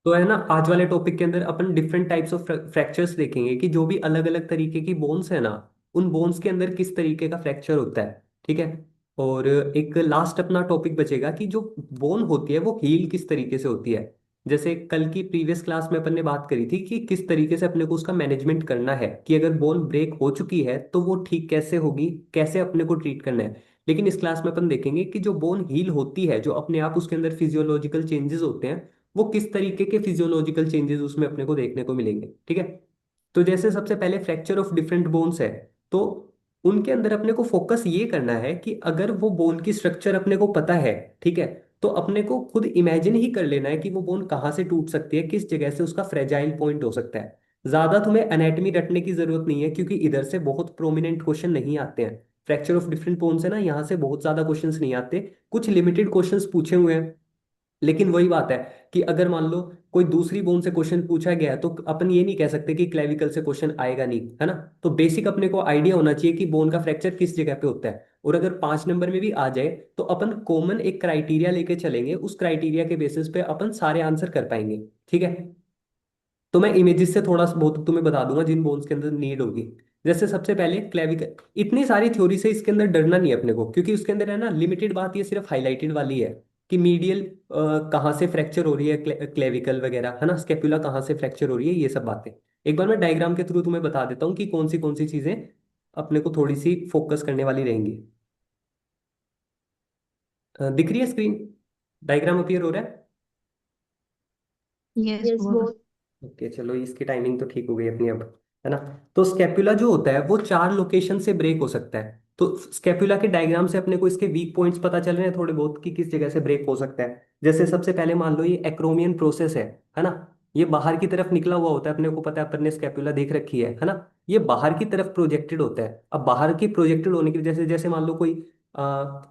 तो है ना, आज वाले टॉपिक के अंदर अपन डिफरेंट टाइप्स ऑफ फ्रैक्चर्स देखेंगे कि जो भी अलग अलग तरीके की बोन्स है ना, उन बोन्स के अंदर किस तरीके का फ्रैक्चर होता है। ठीक है। और एक लास्ट अपना टॉपिक बचेगा कि जो बोन होती है वो हील किस तरीके से होती है। जैसे कल की प्रीवियस क्लास में अपन ने बात करी थी कि किस तरीके से अपने को उसका मैनेजमेंट करना है, कि अगर बोन ब्रेक हो चुकी है तो वो ठीक कैसे होगी, कैसे अपने को ट्रीट करना है। लेकिन इस क्लास में अपन देखेंगे कि जो बोन हील होती है, जो अपने आप उसके अंदर फिजियोलॉजिकल चेंजेस होते हैं, वो किस तरीके के फिजियोलॉजिकल चेंजेस उसमें अपने को देखने को मिलेंगे। ठीक है। तो जैसे सबसे पहले फ्रैक्चर ऑफ डिफरेंट बोन्स है, तो उनके अंदर अपने को फोकस ये करना है कि अगर वो बोन की स्ट्रक्चर अपने को पता है, ठीक है, तो अपने को खुद इमेजिन ही कर लेना है कि वो बोन कहाँ से टूट सकती है, किस जगह से उसका फ्रेजाइल पॉइंट हो सकता है। ज्यादा तुम्हें एनाटॉमी रटने की जरूरत नहीं है, क्योंकि इधर से बहुत प्रोमिनेंट क्वेश्चन नहीं आते हैं। फ्रैक्चर ऑफ डिफरेंट बोन्स है ना, यहाँ से बहुत ज्यादा क्वेश्चंस नहीं आते। कुछ लिमिटेड क्वेश्चंस पूछे हुए हैं। लेकिन वही बात है कि अगर मान लो कोई दूसरी बोन से क्वेश्चन पूछा गया है, तो अपन ये नहीं कह सकते कि क्लेविकल से क्वेश्चन आएगा नहीं, है ना। तो बेसिक अपने को आइडिया होना चाहिए कि बोन का फ्रैक्चर किस जगह पे होता है। और अगर 5 नंबर में भी आ जाए तो अपन कॉमन एक क्राइटेरिया लेके चलेंगे, उस क्राइटेरिया के बेसिस पे अपन सारे आंसर कर पाएंगे। ठीक है। तो मैं इमेजेस से थोड़ा सा बहुत तुम्हें बता दूंगा जिन बोन्स के अंदर नीड होगी। जैसे सबसे पहले क्लेविकल। इतनी सारी थ्योरी से इसके अंदर डरना नहीं है अपने को, क्योंकि उसके अंदर है ना लिमिटेड बात ये सिर्फ हाईलाइटेड वाली है कि मीडियल कहाँ से फ्रैक्चर हो रही है, क्लेविकल वगैरह, है ना, स्केपुला कहाँ से फ्रैक्चर हो रही है, ये सब बातें। एक बार मैं डायग्राम के थ्रू तुम्हें बता देता हूँ कि कौन सी चीजें अपने को थोड़ी सी फोकस करने वाली रहेंगी। दिख रही है स्क्रीन? डायग्राम अपीयर हो रहा है? यस यस बोल। बोल। ओके, चलो इसकी टाइमिंग तो ठीक हो गई अपनी अब, है ना। तो स्केपुला जो होता है वो 4 लोकेशन से ब्रेक हो सकता है। तो स्केपुला के डायग्राम से अपने को इसके वीक पॉइंट्स पता चल रहे हैं थोड़े बहुत कि किस जगह से ब्रेक हो सकता है। जैसे सबसे पहले मान लो ये एक्रोमियन प्रोसेस है ना। ये बाहर की तरफ निकला हुआ होता है, अपने को पता है, अपन ने स्केपुला देख रखी है ना। ये बाहर की तरफ प्रोजेक्टेड होता है। अब बाहर की प्रोजेक्टेड होने की वजह से, जैसे मान लो कोई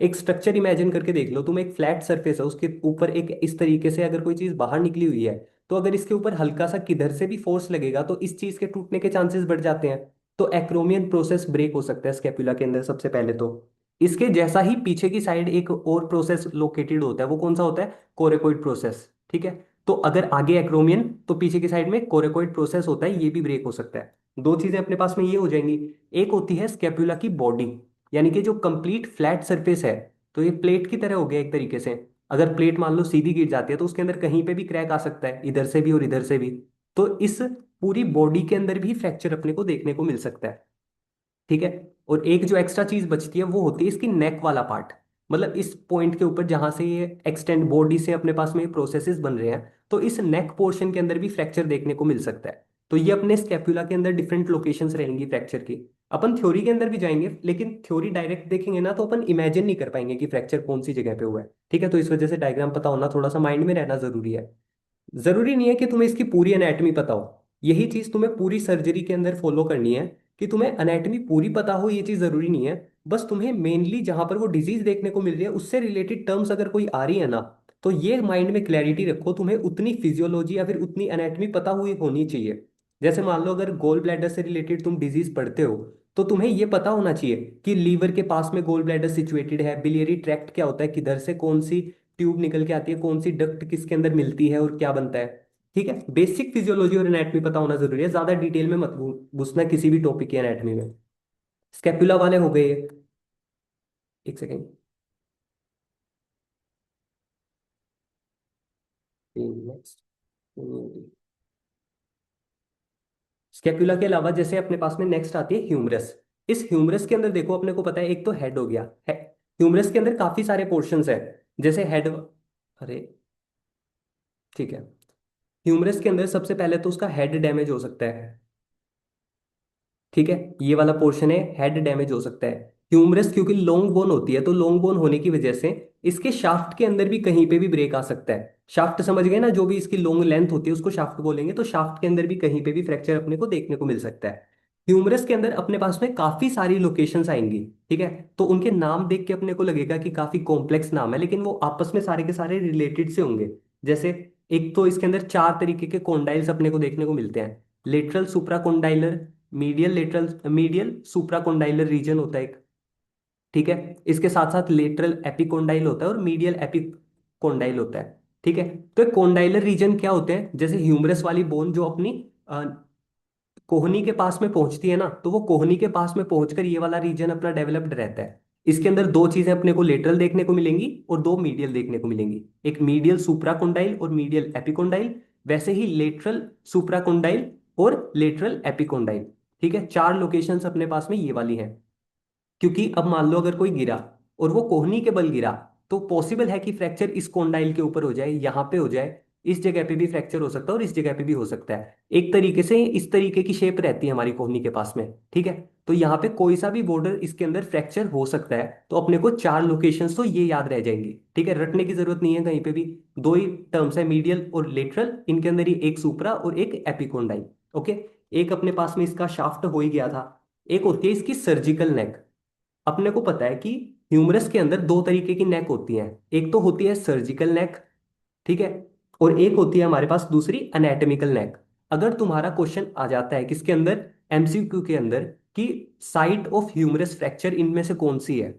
एक स्ट्रक्चर इमेजिन करके देख लो तुम, एक फ्लैट सरफेस है, उसके ऊपर एक इस तरीके से अगर कोई चीज बाहर निकली हुई है, तो अगर इसके ऊपर हल्का सा किधर से भी फोर्स लगेगा तो इस चीज के टूटने के चांसेस बढ़ जाते हैं। तो एक्रोमियन प्रोसेस ब्रेक हो सकता है स्केपुला के अंदर सबसे पहले तो। इसके जैसा ही पीछे की साइड एक और प्रोसेस लोकेटेड होता है, वो कौन सा होता है? Coracoid process. ठीक है। तो अगर आगे एक्रोमियन तो पीछे की साइड में कोरेकोइड प्रोसेस होता है, ये भी ब्रेक हो सकता है। दो चीजें अपने पास में ये हो जाएंगी। एक होती है स्केपुला की बॉडी, यानी कि जो कंप्लीट फ्लैट सरफेस है। तो ये प्लेट की तरह हो गया एक तरीके से। अगर प्लेट मान लो सीधी गिर जाती है तो उसके अंदर कहीं पे भी क्रैक आ सकता है, इधर से भी और इधर से भी। तो इस पूरी बॉडी के अंदर भी फ्रैक्चर अपने को देखने को मिल सकता है। ठीक है। और एक जो एक्स्ट्रा चीज बचती है वो होती है इसकी नेक वाला पार्ट। मतलब इस पॉइंट के ऊपर जहां से ये एक्सटेंड बॉडी से अपने पास में ये प्रोसेसेस बन रहे हैं, तो इस नेक पोर्शन के अंदर भी फ्रैक्चर देखने को मिल सकता है। तो ये अपने स्कैपुला के अंदर डिफरेंट लोकेशंस रहेंगी फ्रैक्चर की। अपन थ्योरी के अंदर भी जाएंगे, लेकिन थ्योरी डायरेक्ट देखेंगे ना तो अपन इमेजिन नहीं कर पाएंगे कि फ्रैक्चर कौन सी जगह पे हुआ है। ठीक है। तो इस वजह से डायग्राम पता होना थोड़ा सा माइंड में रहना जरूरी है। जरूरी नहीं है कि तुम्हें इसकी पूरी एनाटॉमी पता हो। यही चीज तुम्हें पूरी सर्जरी के अंदर फॉलो करनी है, कि तुम्हें एनाटॉमी पूरी पता हो, ये चीज जरूरी नहीं है। बस तुम्हें मेनली जहां पर वो डिजीज देखने को मिल रही है उससे रिलेटेड टर्म्स अगर कोई आ रही है ना, तो ये माइंड में क्लैरिटी रखो, तुम्हें उतनी फिजियोलॉजी या फिर उतनी एनाटॉमी पता हुई होनी चाहिए। जैसे मान लो अगर गोल ब्लैडर से रिलेटेड तुम डिजीज पढ़ते हो, तो तुम्हें ये पता होना चाहिए कि लीवर के पास में गोल ब्लैडर सिचुएटेड है, बिलियरी ट्रैक्ट क्या होता है, किधर से कौन सी ट्यूब निकल के आती है, कौन सी डक्ट किसके अंदर मिलती है और क्या बनता है। ठीक है। बेसिक फिजियोलॉजी और एनाटॉमी पता होना जरूरी है, ज्यादा डिटेल में मत घुसना किसी भी टॉपिक की एनाटॉमी में। स्केपुला वाले हो गए। एक सेकेंड। नेक्स्ट। स्केपुला के अलावा जैसे अपने पास में नेक्स्ट आती है ह्यूमरस। इस ह्यूमरस के अंदर देखो अपने को पता है, एक तो हेड हो गया है। ह्यूमरस के अंदर काफी सारे पोर्शंस है। जैसे हेड। अरे, ठीक है। ह्यूमरस के अंदर सबसे पहले तो उसका हेड डैमेज हो सकता है। ठीक है। ये वाला पोर्शन है, हेड डैमेज हो सकता है। ह्यूमरस क्योंकि लॉन्ग बोन होती है, तो लॉन्ग बोन होने की वजह से इसके शाफ्ट के अंदर भी कहीं पे भी ब्रेक आ सकता है। शाफ्ट समझ गए ना, जो भी इसकी लॉन्ग लेंथ होती है उसको शाफ्ट बोलेंगे, तो शाफ्ट के अंदर भी कहीं पे भी फ्रैक्चर अपने को देखने को मिल सकता है। ह्यूमरस के अंदर अपने पास में काफी सारी लोकेशंस आएंगी। ठीक है। तो उनके नाम देख के अपने को लगेगा कि काफी कॉम्प्लेक्स नाम है, लेकिन वो आपस में सारे के सारे रिलेटेड से होंगे। जैसे एक तो इसके अंदर 4 तरीके के कॉन्डाइल्स अपने को देखने को मिलते हैं। Lateral supracondylar, medial supracondylar region होता है एक। ठीक है। इसके साथ साथ लेटरल एपिकोंडाइल होता है और मीडियल एपिकोंडाइल होता है। ठीक है। तो एक कॉन्डाइलर रीजन क्या होते हैं, जैसे ह्यूमरस वाली बोन जो अपनी कोहनी के पास में पहुंचती है ना, तो वो कोहनी के पास में पहुंचकर ये वाला रीजन अपना डेवलप्ड रहता है। इसके अंदर दो चीजें अपने को लेटरल देखने को मिलेंगी और दो मीडियल देखने को मिलेंगी, एक मीडियल सुप्राकोंडाइल और मीडियल एपिकोंडाइल। वैसे ही लेटरल सुप्राकोंडाइल और लेटरल एपिकोंडाइल। ठीक है, चार लोकेशंस अपने पास में ये वाली हैं। क्योंकि अब मान लो अगर कोई गिरा और वो कोहनी के बल गिरा, तो पॉसिबल है कि फ्रैक्चर इस कॉन्डाइल के ऊपर हो जाए, यहाँ पे हो जाए, इस जगह पे भी फ्रैक्चर हो सकता है और इस जगह पे भी हो सकता है। एक तरीके से इस तरीके की शेप रहती है हमारी कोहनी के पास में। ठीक है, तो यहाँ पे कोई सा भी बॉर्डर इसके अंदर फ्रैक्चर हो सकता है। तो अपने को चार लोकेशंस तो ये याद रह जाएंगी। ठीक है, रटने की जरूरत नहीं है कहीं पे भी। दो ही टर्म्स है, मीडियल और लेटरल, इनके अंदर ही एक सुप्रा और एक एपिकोंडाइल। ओके, एक अपने पास में इसका शाफ्ट हो ही गया था। एक होती है इसकी सर्जिकल नेक। अपने को पता है कि ह्यूमरस के अंदर दो तरीके की नेक होती हैं, एक तो होती है सर्जिकल नेक, ठीक है, और एक होती है हमारे पास दूसरी एनाटॉमिकल नेक। अगर तुम्हारा क्वेश्चन आ जाता है किसके अंदर, एमसीक्यू के अंदर, कि साइट ऑफ ह्यूमरस फ्रैक्चर इनमें से कौन सी है,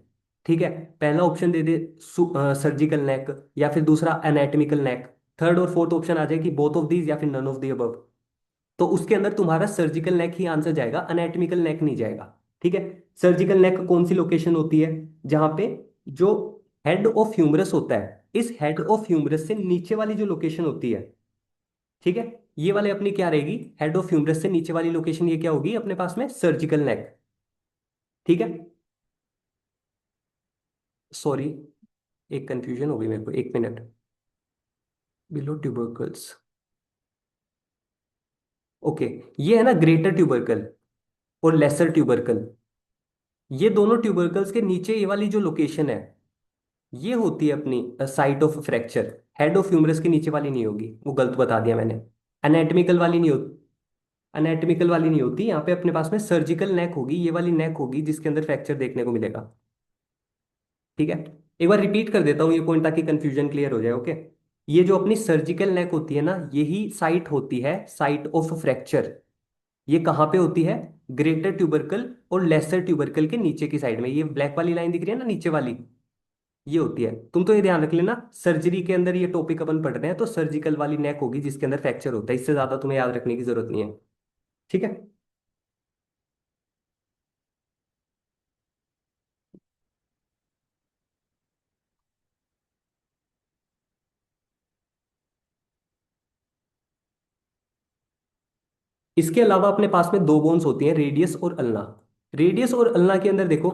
ठीक है, पहला ऑप्शन दे दे सर्जिकल नेक, या फिर दूसरा एनाटॉमिकल नेक, थर्ड और फोर्थ ऑप्शन आ जाए कि बोथ ऑफ दीज या फिर नन ऑफ दी अबव, तो उसके अंदर तुम्हारा सर्जिकल नेक ही आंसर जाएगा, अनएटमिकल नेक नहीं जाएगा। ठीक है, सर्जिकल नेक कौन सी लोकेशन होती है, जहां पे जो हेड ऑफ ह्यूमरस होता है, इस हेड ऑफ ह्यूमरस से नीचे वाली जो लोकेशन होती है, ठीक है, ये वाले अपनी क्या रहेगी, हेड ऑफ ह्यूमरस से नीचे वाली लोकेशन ये क्या होगी अपने पास में, सर्जिकल नेक। ठीक है, सॉरी, एक कंफ्यूजन हो गई मेरे को, एक मिनट। बिलो ट्यूबरकल्स, ओके, ये है ना ग्रेटर ट्यूबरकल और लेसर ट्यूबरकल। ये दोनों ट्यूबरकल्स के नीचे ये वाली जो लोकेशन है, ये होती है अपनी site of fracture. Head of humerus के नीचे वाली नहीं होगी, वो गलत बता दिया मैंने। एनाटमिकल वाली नहीं होती, एनाटमिकल वाली नहीं होती, यहाँ पे अपने पास में सर्जिकल नेक होगी, ये वाली नेक होगी जिसके अंदर फ्रैक्चर देखने को मिलेगा। ठीक है, एक बार रिपीट कर देता हूँ ये पॉइंट ताकि कंफ्यूजन क्लियर हो जाए। ओके, ये जो अपनी सर्जिकल नेक होती है ना, यही साइट होती है साइट ऑफ फ्रैक्चर। ये कहाँ पे होती है, ग्रेटर ट्यूबरकल और लेसर ट्यूबरकल के नीचे की साइड में, ये ब्लैक वाली लाइन दिख रही है ना नीचे वाली, ये होती है। तुम तो ये ध्यान रख लेना, सर्जरी के अंदर ये टॉपिक अपन पढ़ रहे हैं, तो सर्जिकल वाली नेक होगी जिसके अंदर फ्रैक्चर होता है, इससे ज्यादा तुम्हें याद रखने की जरूरत नहीं है। ठीक है, इसके अलावा अपने पास में दो बोन्स होती हैं, रेडियस और अल्ना। रेडियस और अल्ना के अंदर देखो,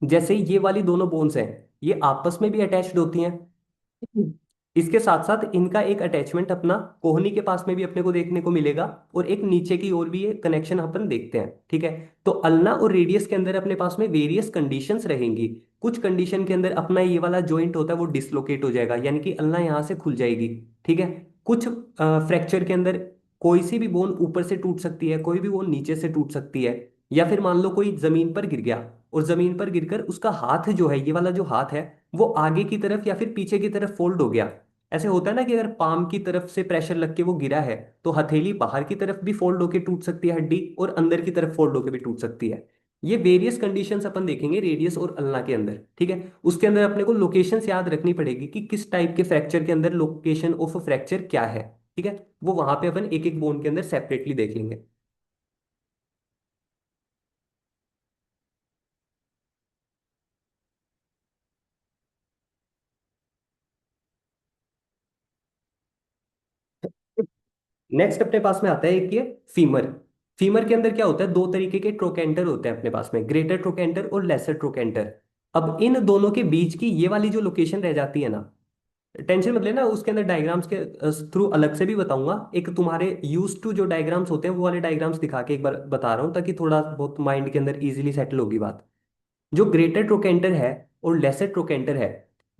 जैसे ये वाली दोनों बोन्स हैं, ये आपस में भी अटैच्ड होती हैं। इसके साथ साथ इनका एक अटैचमेंट अपना कोहनी के पास में भी अपने को देखने को मिलेगा, और एक नीचे की ओर भी ये कनेक्शन अपन देखते हैं। ठीक है, तो अल्ना और रेडियस के अंदर अपने पास में वेरियस कंडीशंस रहेंगी। कुछ कंडीशन के अंदर अपना ये वाला जॉइंट होता है वो डिसलोकेट हो जाएगा, यानी कि अल्ना यहाँ से खुल जाएगी। ठीक है, कुछ फ्रैक्चर के अंदर कोई सी भी बोन ऊपर से टूट सकती है, कोई भी बोन नीचे से टूट सकती है, या फिर मान लो कोई जमीन पर गिर गया और जमीन पर गिरकर उसका हाथ जो है, ये वाला जो हाथ है, वो आगे की तरफ या फिर पीछे की तरफ फोल्ड हो गया। ऐसे होता है ना कि अगर पाम की तरफ से प्रेशर लग के वो गिरा है, तो हथेली बाहर की तरफ भी फोल्ड होके टूट सकती है हड्डी, और अंदर की तरफ फोल्ड होके भी टूट सकती है। ये वेरियस कंडीशंस अपन देखेंगे रेडियस और अल्ना के अंदर। ठीक है, उसके अंदर अपने को लोकेशंस याद रखनी पड़ेगी कि किस टाइप के फ्रैक्चर के अंदर लोकेशन ऑफ फ्रैक्चर क्या है। ठीक है, वो वहां पे अपन एक एक बोन के अंदर सेपरेटली देख लेंगे। नेक्स्ट अपने पास में आता है एक ये फीमर। फीमर के अंदर क्या होता है, दो तरीके के ट्रोकेंटर होते हैं अपने पास में, ग्रेटर ट्रोकेंटर और लेसर ट्रोकेंटर। अब इन दोनों के बीच की ये वाली जो लोकेशन रह जाती है ना, टेंशन मत लेना, उसके अंदर डायग्राम्स के थ्रू अलग से भी बताऊंगा। एक तुम्हारे यूज टू जो डायग्राम्स होते हैं वो वाले डायग्राम्स दिखा के एक बार बता रहा हूँ, ताकि थोड़ा बहुत माइंड के अंदर इजीली सेटल होगी बात। जो ग्रेटर ट्रोकेंटर है और लेसर ट्रोकेंटर है,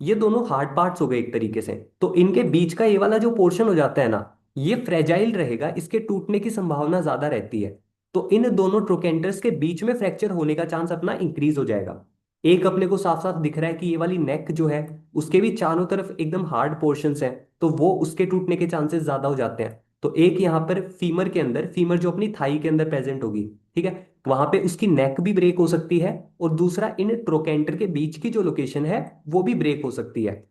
ये दोनों हार्ड पार्ट्स हो गए एक तरीके से। तो इनके बीच का ये वाला जो पोर्शन हो जाता है ना, ये फ्रेजाइल रहेगा, इसके टूटने की संभावना ज्यादा रहती है। तो इन दोनों ट्रोकेंटर्स के बीच में फ्रैक्चर होने का चांस अपना इंक्रीज हो जाएगा। एक अपने को साफ साफ दिख रहा है कि ये वाली नेक जो है, उसके भी चारों तरफ एकदम हार्ड पोर्शंस हैं, तो वो उसके टूटने के चांसेस ज्यादा हो जाते हैं। तो एक यहाँ पर फीमर के अंदर, फीमर जो अपनी थाई के अंदर प्रेजेंट होगी, ठीक है, वहां पे उसकी नेक भी ब्रेक हो सकती है, और दूसरा इन ट्रोकेंटर के बीच की जो लोकेशन है वो भी ब्रेक हो सकती है।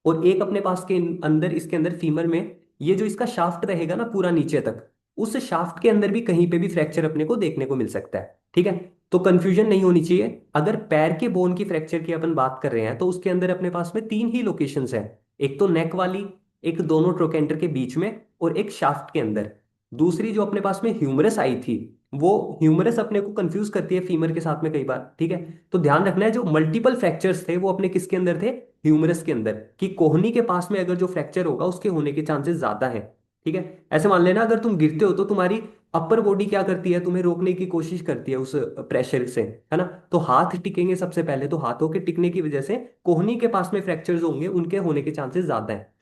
और एक अपने पास के अंदर, इसके अंदर फीमर में ये जो इसका शाफ्ट रहेगा ना पूरा नीचे तक, उस शाफ्ट के अंदर भी कहीं पे भी फ्रैक्चर अपने को देखने को मिल सकता है। ठीक है, तो कंफ्यूजन नहीं होनी चाहिए। अगर पैर के बोन की फ्रैक्चर की अपन बात कर रहे हैं तो उसके अंदर अपने पास में तीन ही लोकेशंस हैं। एक तो नेक वाली, एक दोनों ट्रोकेंटर के बीच में, और एक शाफ्ट के अंदर। दूसरी जो अपने पास में ह्यूमरस आई थी, वो ह्यूमरस अपने को कंफ्यूज करती है फीमर के साथ में कई बार। ठीक है, तो ध्यान रखना है जो मल्टीपल फ्रैक्चर्स थे वो अपने किसके अंदर थे, ह्यूमरस के अंदर। कि कोहनी के पास में अगर जो फ्रैक्चर होगा उसके होने के चांसेस ज्यादा हैं। ठीक है, ऐसे मान लेना अगर तुम गिरते हो तो तुम्हारी अपर बॉडी क्या करती है, तुम्हें रोकने की कोशिश करती है उस प्रेशर से, है ना। तो हाथ टिकेंगे सबसे पहले, तो हाथों के टिकने की वजह से कोहनी के पास में फ्रैक्चर्स होंगे, उनके होने के चांसेस ज्यादा हैं।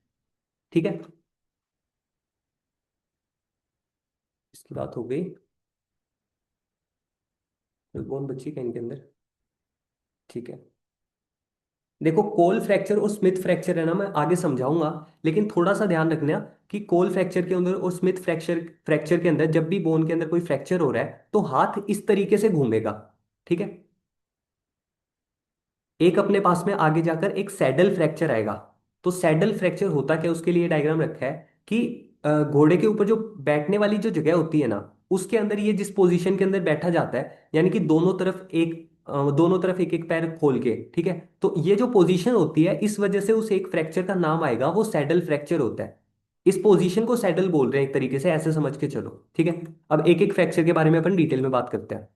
ठीक है, इसकी बात हो गई। बोन बच्ची का इनके अंदर। ठीक है, देखो कोल फ्रैक्चर और स्मिथ फ्रैक्चर है ना, मैं आगे समझाऊंगा। लेकिन थोड़ा सा ध्यान रखना कि कोल फ्रैक्चर के अंदर और स्मिथ फ्रैक्चर फ्रैक्चर के अंदर जब भी बोन के अंदर कोई फ्रैक्चर हो रहा है तो हाथ इस तरीके से घूमेगा। ठीक है, एक अपने पास में आगे जाकर एक सैडल फ्रैक्चर आएगा। तो सैडल फ्रैक्चर होता क्या है, उसके लिए डायग्राम रखा है कि घोड़े के ऊपर जो बैठने वाली जो जगह होती है ना, उसके अंदर ये जिस पोजीशन के अंदर बैठा जाता है, यानी कि दोनों तरफ एक एक पैर खोल के। ठीक है, तो ये जो पोजीशन होती है इस वजह से उस एक फ्रैक्चर का नाम आएगा, वो सैडल फ्रैक्चर होता है। इस पोजीशन को सैडल बोल रहे हैं एक तरीके से, ऐसे समझ के चलो। ठीक है, अब एक एक फ्रैक्चर के बारे में अपन डिटेल में बात करते हैं।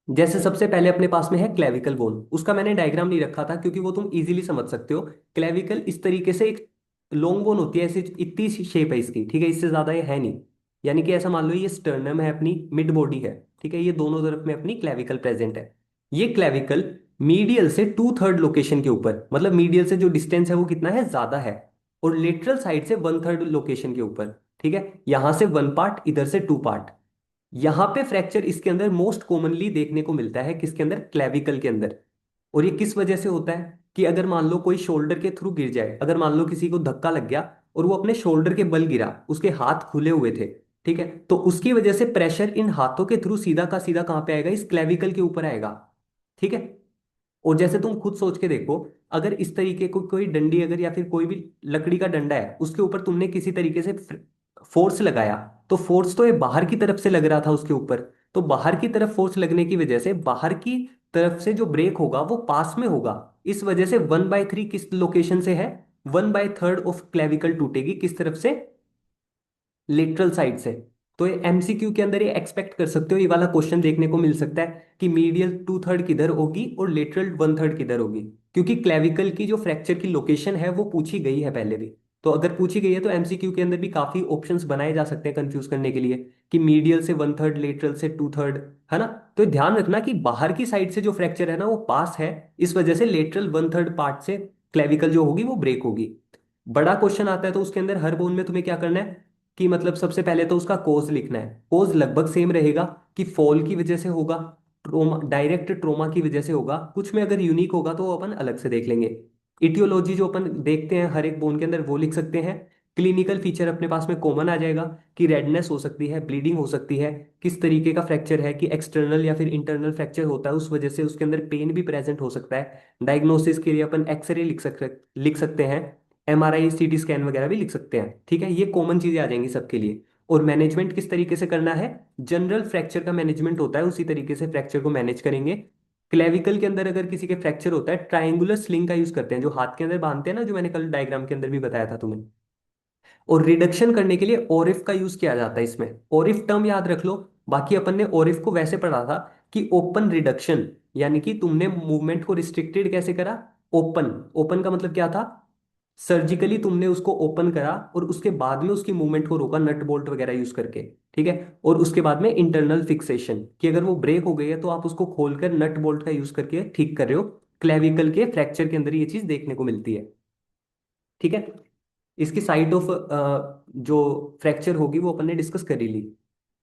जैसे सबसे पहले अपने पास में है क्लेविकल बोन, उसका मैंने डायग्राम नहीं रखा था क्योंकि वो तुम इजीली समझ सकते हो। क्लेविकल इस तरीके से एक लॉन्ग बोन होती है, ऐसे इतनी सी शेप है इसकी। ठीक है, इससे ज्यादा ये है नहीं। यानी कि ऐसा मान लो ये स्टर्नम है, अपनी मिड बॉडी है। ठीक है, ये दोनों तरफ में अपनी क्लेविकल प्रेजेंट है। ये क्लेविकल मीडियल से टू थर्ड लोकेशन के ऊपर, मतलब मीडियल से जो डिस्टेंस है वो कितना है, ज्यादा है। और लेटरल साइड से वन थर्ड लोकेशन के ऊपर। ठीक है, यहां से वन पार्ट, इधर से टू पार्ट। यहां पे फ्रैक्चर इसके अंदर मोस्ट कॉमनली देखने को मिलता है, किसके अंदर, क्लेविकल के अंदर। और ये किस वजह से होता है कि अगर मान लो कोई शोल्डर के थ्रू गिर जाए, अगर मान लो किसी को धक्का लग गया और वो अपने शोल्डर के बल गिरा, उसके हाथ खुले हुए थे। ठीक है, तो उसकी वजह से प्रेशर इन हाथों के थ्रू सीधा का सीधा कहां पे आएगा, इस क्लेविकल के ऊपर आएगा। ठीक है, और जैसे तुम खुद सोच के देखो, अगर इस तरीके को कोई डंडी, अगर या फिर कोई भी लकड़ी का डंडा है, उसके ऊपर तुमने किसी तरीके से फोर्स लगाया, तो फोर्स तो ये बाहर की तरफ से लग रहा था उसके ऊपर। तो बाहर की तरफ फोर्स लगने की वजह से बाहर की तरफ से जो ब्रेक होगा वो पास में होगा। इस वजह से 1/3 किस लोकेशन से है, 1/3 ऑफ क्लेविकल टूटेगी किस तरफ से, लिटरल साइड से। तो ये एमसीक्यू के अंदर ये एक्सपेक्ट कर सकते हो, ये वाला क्वेश्चन देखने को मिल सकता है कि मीडियल टू थर्ड किधर होगी और लेटरल वन थर्ड किधर होगी। क्योंकि क्लेविकल की जो फ्रैक्चर की लोकेशन है वो पूछी गई है पहले भी। तो अगर पूछी गई है तो एमसीक्यू के अंदर भी काफी ऑप्शंस बनाए जा सकते हैं कंफ्यूज करने के लिए, कि मीडियल से वन थर्ड, लेटरल से टू थर्ड, है ना। तो ध्यान रखना कि बाहर की साइड से जो फ्रैक्चर है ना वो पास है, इस वजह से लेटरल वन थर्ड पार्ट से क्लेविकल जो होगी वो ब्रेक होगी। बड़ा क्वेश्चन आता है तो उसके अंदर हर बोन में तुम्हें क्या करना है कि मतलब सबसे पहले तो उसका कोज लिखना है। कोज लगभग सेम रहेगा, कि फॉल की वजह से होगा, ट्रोमा, डायरेक्ट ट्रोमा की वजह से होगा, कुछ में अगर यूनिक होगा तो वो अपन अलग से देख लेंगे। इटियोलॉजी जो अपन देखते हैं हर एक बोन के अंदर वो लिख सकते हैं। क्लिनिकल फीचर अपने पास में कॉमन आ जाएगा, कि रेडनेस हो सकती है, ब्लीडिंग हो सकती है, किस तरीके का फ्रैक्चर है, कि एक्सटर्नल या फिर इंटरनल फ्रैक्चर होता है, उस वजह से उसके अंदर पेन भी प्रेजेंट हो सकता है। डायग्नोसिस के लिए अपन एक्सरे लिख सकते हैं, एमआरआई सीटी स्कैन वगैरह भी लिख सकते हैं। ठीक है, ये कॉमन चीजें आ जाएंगी सबके लिए। और मैनेजमेंट किस तरीके से करना है, जनरल फ्रैक्चर का मैनेजमेंट होता है उसी तरीके से फ्रैक्चर को मैनेज करेंगे। क्लेविकल के अंदर अगर किसी के फ्रैक्चर होता है, ट्रायंगुलर स्लिंग का यूज करते हैं, जो हाथ के अंदर बांधते हैं ना, जो मैंने कल डायग्राम के अंदर भी बताया था तुम्हें। और रिडक्शन करने के लिए ओरिफ का यूज किया जाता है इसमें। ओरिफ टर्म याद रख लो। बाकी अपन ने ओरिफ को वैसे पढ़ा था कि ओपन रिडक्शन, यानी कि तुमने मूवमेंट को रिस्ट्रिक्टेड कैसे करा, ओपन। ओपन का मतलब क्या था, सर्जिकली तुमने उसको ओपन करा और उसके बाद में उसकी मूवमेंट को रोका नट बोल्ट वगैरह यूज करके। ठीक है, और उसके बाद में इंटरनल फिक्सेशन, कि अगर वो ब्रेक हो गई है तो आप उसको खोलकर नट बोल्ट का यूज करके ठीक कर रहे हो। क्लेविकल के फ्रैक्चर के अंदर ये चीज देखने को मिलती है। ठीक है, इसकी साइट ऑफ जो फ्रैक्चर होगी वो अपन ने डिस्कस कर ही ली।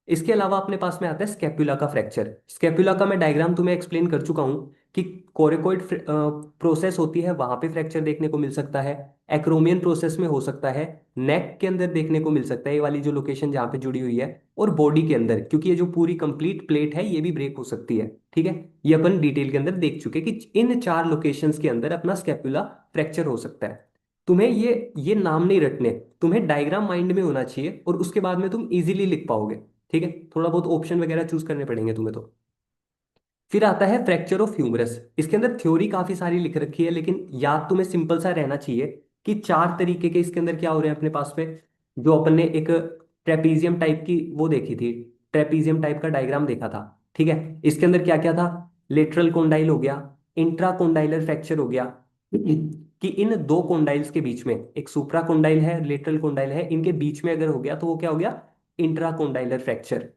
इसके अलावा अपने पास में आता है स्कैपुला का फ्रैक्चर। स्कैपुला का मैं डायग्राम तुम्हें एक्सप्लेन कर चुका हूं कि कोरेकोइड प्रोसेस होती है वहां पे फ्रैक्चर देखने को मिल सकता है, एक्रोमियन प्रोसेस में हो सकता है, नेक के अंदर देखने को मिल सकता है, ये वाली जो लोकेशन जहाँ पे जुड़ी हुई है, और बॉडी के अंदर, क्योंकि ये जो पूरी कंप्लीट प्लेट है ये भी ब्रेक हो सकती है। ठीक है, ये अपन डिटेल के अंदर देख चुके कि इन चार लोकेशंस के अंदर अपना स्केपुला फ्रैक्चर हो सकता है। तुम्हें ये नाम नहीं रटने, तुम्हें डायग्राम माइंड में होना चाहिए और उसके बाद में तुम इजीली लिख पाओगे। ठीक है, थोड़ा बहुत ऑप्शन वगैरह चूज करने पड़ेंगे तुम्हें तो। फिर आता है फ्रैक्चर ऑफ ह्यूमरस। इसके अंदर थ्योरी काफी सारी लिख रखी है, लेकिन याद तुम्हें सिंपल सा रहना चाहिए कि चार तरीके के इसके अंदर क्या हो रहे हैं अपने पास में। जो अपन ने एक ट्रेपीजियम टाइप की वो देखी थी, ट्रेपीजियम टाइप का डायग्राम देखा था। ठीक है, इसके अंदर क्या क्या था, लेटरल कोंडाइल हो गया, इंट्रा कोंडाइलर फ्रैक्चर हो गया, कि इन दो कोंडाइल्स के बीच में, एक सुप्रा कोंडाइल है, लेटरल कोंडाइल है, इनके बीच में अगर हो गया तो वो क्या हो गया, इंट्रा कोंडाइलर फ्रैक्चर।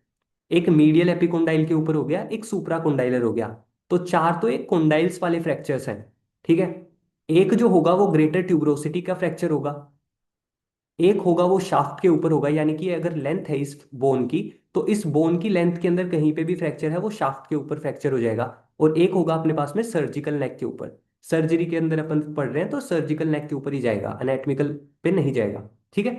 एक मीडियल एपिकोंडाइल के ऊपर हो गया, एक सुप्रा कोंडाइलर हो गया। तो चार तो एक कोंडाइल्स वाले फ्रैक्चर्स हैं। ठीक है, एक जो होगा वो ग्रेटर ट्यूबरोसिटी का फ्रैक्चर होगा, एक होगा वो शाफ्ट के ऊपर होगा, यानी कि अगर लेंथ है इस बोन की, तो इस बोन की लेंथ के अंदर कहीं पे भी फ्रैक्चर है वो शाफ्ट के ऊपर फ्रैक्चर हो जाएगा। और एक होगा अपने पास में सर्जिकल नेक के ऊपर। सर्जरी के अंदर अपन पढ़ रहे हैं तो सर्जिकल नेक के ऊपर ही जाएगा, एनाटॉमिकल पे नहीं जाएगा। ठीक है,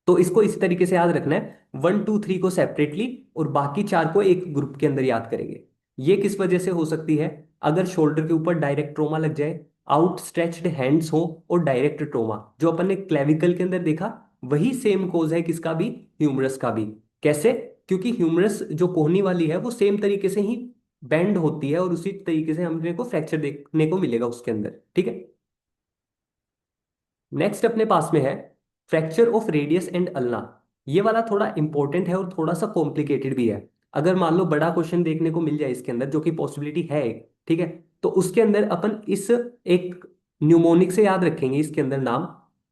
तो इसको इस तरीके से याद रखना है, 1 2 3 को सेपरेटली और बाकी चार को एक ग्रुप के अंदर याद करेंगे। ये किस वजह से हो सकती है, अगर शोल्डर के ऊपर डायरेक्ट ट्रोमा लग जाए, आउट स्ट्रेच्ड हैंड्स हो, और डायरेक्ट ट्रोमा जो अपन ने क्लेविकल के अंदर देखा, वही सेम कोज है किसका भी, ह्यूमरस का भी। कैसे, क्योंकि ह्यूमरस जो कोहनी वाली है वो सेम तरीके से ही बेंड होती है, और उसी तरीके से हमने को फ्रैक्चर देखने को मिलेगा उसके अंदर। ठीक है, नेक्स्ट अपने पास में है fracture of radius and ulna. ये वाला थोड़ा इंपॉर्टेंट है और थोड़ा सा कॉम्प्लिकेटेड भी है। अगर मान लो बड़ा क्वेश्चन देखने को मिल जाए इसके अंदर, जो कि पॉसिबिलिटी है एक, ठीक है, तो उसके अंदर अपन इस एक न्यूमोनिक से याद रखेंगे इसके अंदर नाम,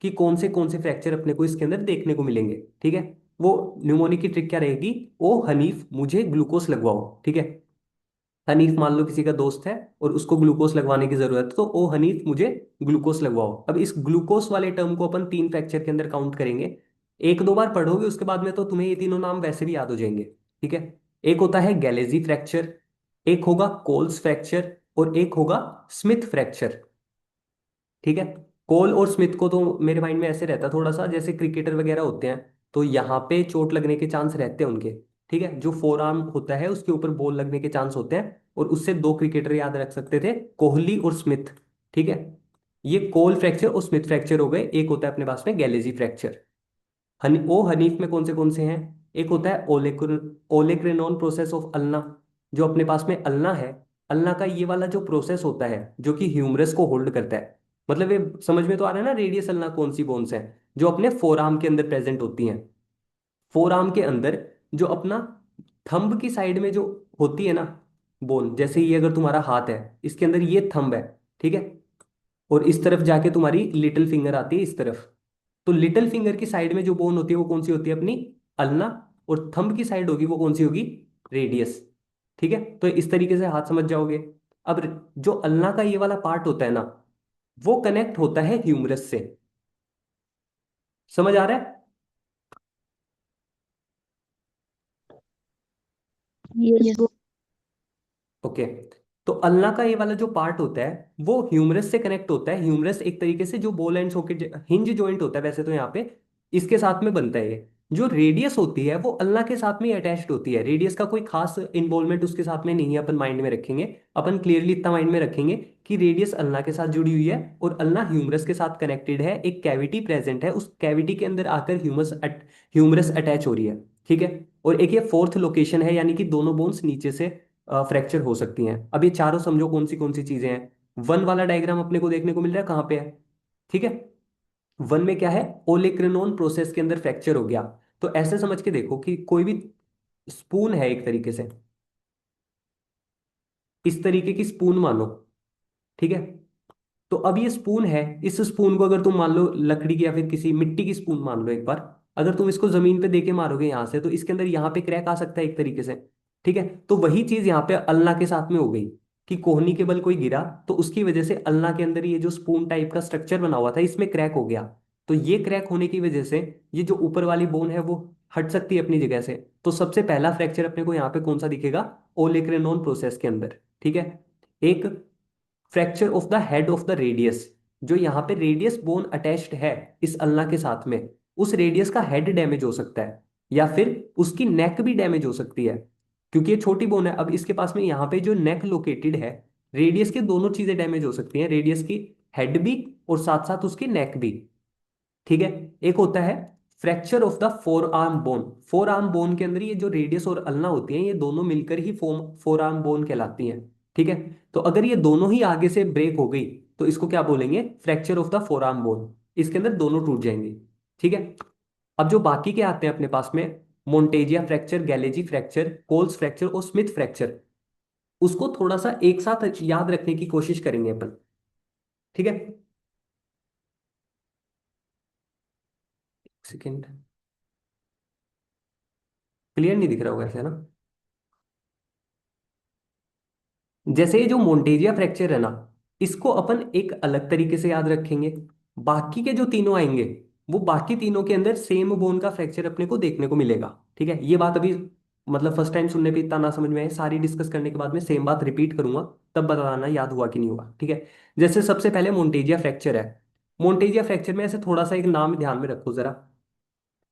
कि कौन से फ्रैक्चर अपने को इसके अंदर देखने को मिलेंगे। ठीक है, वो न्यूमोनिक की ट्रिक क्या रहेगी, ओ हनीफ मुझे ग्लूकोज लगवाओ। ठीक है, हनीफ मान लो किसी का दोस्त है और उसको ग्लूकोज लगवाने की जरूरत है, तो ओ हनीफ मुझे ग्लूकोज लगवाओ। अब इस ग्लूकोज वाले टर्म को अपन तीन फ्रैक्चर के अंदर काउंट करेंगे। एक दो बार पढ़ोगे उसके बाद में तो तुम्हें ये तीनों नाम वैसे भी याद हो जाएंगे। ठीक है, एक होता है गैलेजी फ्रैक्चर, एक होगा कोल्स फ्रैक्चर, और एक होगा स्मिथ फ्रैक्चर। ठीक है, कोल और स्मिथ को तो मेरे माइंड में ऐसे रहता है थोड़ा सा, जैसे क्रिकेटर वगैरह होते हैं तो यहाँ पे चोट लगने के चांस रहते हैं उनके। ठीक है, जो फोर आर्म होता है उसके ऊपर बॉल लगने के चांस होते हैं, और उससे दो क्रिकेटर याद रख सकते थे, कोहली और स्मिथ। ठीक है, ये कोल फ्रैक्चर और स्मिथ फ्रैक्चर हो गए। एक होता है अपने पास में गैलेजी फ्रैक्चर। ओ हनीफ में कौन से हैं, एक होता है ओलेक्रेनॉन प्रोसेस ऑफ अल्ना, जो अपने पास में अल्ना है। अल्ना का ये वाला जो प्रोसेस होता है जो कि ह्यूमरस को होल्ड करता है, मतलब ये समझ में तो आ रहा है ना, रेडियस अल्ना कौन सी बोन्स हैं जो अपने फोर आर्म के अंदर प्रेजेंट होती हैं। फोर आर्म के अंदर जो अपना थंब की साइड में जो होती है ना बोन, जैसे ये अगर तुम्हारा हाथ है, इसके अंदर ये थंब है। ठीक है, और इस तरफ जाके तुम्हारी लिटिल फिंगर आती है इस तरफ। तो लिटिल फिंगर की साइड में जो बोन होती है वो कौन सी होती है अपनी, अल्ना। और थंब की साइड होगी वो कौन सी होगी, रेडियस। ठीक है, तो इस तरीके से हाथ समझ जाओगे। अब जो अल्ना का ये वाला पार्ट होता है ना, वो कनेक्ट होता है ह्यूमरस से। समझ आ रहा है। यस वो। ओके, तो अल्ना का ये वाला जो पार्ट होता है वो ह्यूमरस से कनेक्ट होता है। ह्यूमरस एक तरीके से जो बोल एंड सॉकेट हिंज जॉइंट होता है वैसे तो यहाँ पे, इसके साथ में बनता है ये। जो रेडियस होती है वो अल्ना के साथ में अटैच्ड होती है, रेडियस का कोई खास इन्वॉल्वमेंट उसके साथ में नहीं है, अपन माइंड में रखेंगे। अपन क्लियरली इतना माइंड में रखेंगे कि रेडियस अल्ना के साथ जुड़ी हुई है और अल्ना ह्यूमरस के साथ कनेक्टेड है, एक कैविटी प्रेजेंट है, उस कैविटी के अंदर आकर ह्यूमरस अटैच हो रही है। ठीक है, और एक ये फोर्थ लोकेशन है, यानी कि दोनों बोन्स नीचे से फ्रैक्चर हो सकती हैं। अब ये चारों समझो कौन सी चीजें हैं। वन वाला डायग्राम अपने को देखने को मिल रहा है कहाँ पे है। ठीक है, वन में क्या है, ओलेक्रेनोन प्रोसेस के अंदर फ्रैक्चर हो गया। तो ऐसे समझ के देखो कि कोई भी स्पून है एक तरीके से, इस तरीके की स्पून मानो। ठीक है, तो अब ये स्पून है, इस स्पून को अगर तुम मान लो लकड़ी की या फिर किसी मिट्टी की स्पून मान लो एक बार, अगर तुम इसको जमीन पे देके मारोगे यहां से, तो इसके अंदर यहाँ पे क्रैक आ सकता है एक तरीके से। ठीक है, तो वही चीज यहाँ पे अल्लाह के साथ में हो गई, कि कोहनी के बल कोई गिरा तो उसकी वजह से अल्लाह के अंदर ये जो स्पून टाइप का स्ट्रक्चर बना हुआ था इसमें क्रैक हो गया। तो ये क्रैक होने की वजह से ये जो ऊपर वाली बोन है वो हट सकती है अपनी जगह से। तो सबसे पहला फ्रैक्चर अपने को यहाँ पे कौन सा दिखेगा, ओलेक्रेनोन प्रोसेस के अंदर। ठीक है, एक fracture of the head of the radius, जो यहाँ पे रेडियस बोन अटैच्ड है इस अल्ना के साथ में, उस रेडियस का हेड डैमेज हो सकता है, या फिर उसकी नेक भी डैमेज हो सकती है, क्योंकि ये छोटी बोन है। अब इसके पास में यहाँ पे जो नेक लोकेटेड है, रेडियस की दोनों चीजें डैमेज हो सकती हैं, रेडियस की हेड भी और साथ साथ उसकी नेक भी। ठीक है। एक होता है fracture of the four arm bone. Four arm bone के अंदर ये जो रेडियस और अल्ना होती हैं, ये दोनों मिलकर ही फोर आर्म बोन कहलाती हैं। ठीक है। तो अगर ये दोनों ही आगे से ब्रेक हो गई तो इसको क्या बोलेंगे, fracture of the four arm bone. इसके अंदर दोनों टूट जाएंगे। ठीक है। अब जो बाकी के आते हैं अपने पास में, मोन्टेजिया फ्रैक्चर, गैलेजी फ्रैक्चर, कोल्स फ्रैक्चर और स्मिथ फ्रैक्चर, उसको थोड़ा सा एक साथ याद रखने की कोशिश करेंगे अपन। ठीक है। सेकेंड, क्लियर नहीं दिख रहा होगा ऐसे ना। जैसे ये जो मोन्टेजिया फ्रैक्चर है ना, इसको अपन एक अलग तरीके से याद रखेंगे। बाकी के जो तीनों आएंगे, वो बाकी तीनों के अंदर सेम बोन का फ्रैक्चर अपने को देखने को मिलेगा। ठीक है। ये बात अभी मतलब फर्स्ट टाइम सुनने पे इतना ना समझ में आए, सारी डिस्कस करने के बाद में सेम बात रिपीट करूंगा, तब बताना याद हुआ कि नहीं हुआ। ठीक है। जैसे सबसे पहले मोन्टेजिया फ्रैक्चर है। मोन्टेजिया फ्रैक्चर में ऐसे थोड़ा सा एक नाम ध्यान में रखो जरा।